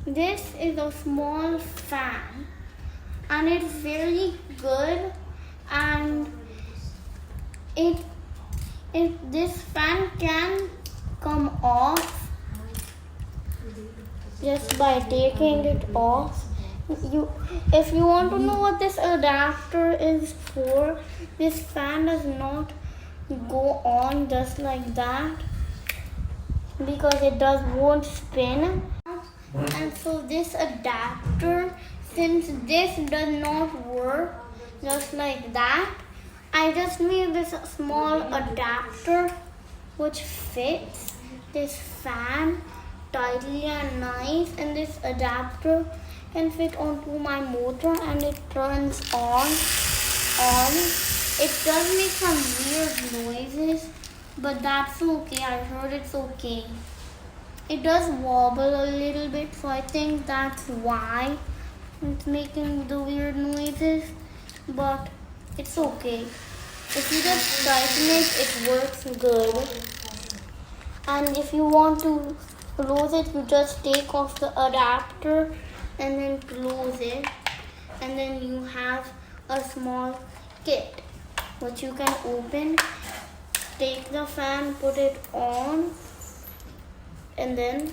This is a small fan and it's very good, and this fan can come off just by taking it off. If you want to know what this adapter is for, this fan does not go on just like that because it won't spin. And so this adapter, since this does not work just like that, I just made this small adapter which fits this fan tightly and nice, and this adapter can fit onto my motor and it turns on. It does make some weird noises, but that's okay. I heard it's okay. It does wobble a little bit, so I think that's why it's making the weird noises, but it's okay. If you just tighten it, it works good. And if you want to close it, you just take off the adapter and then close it, and then you have a small kit which you can open. Take the fan, put it on, and then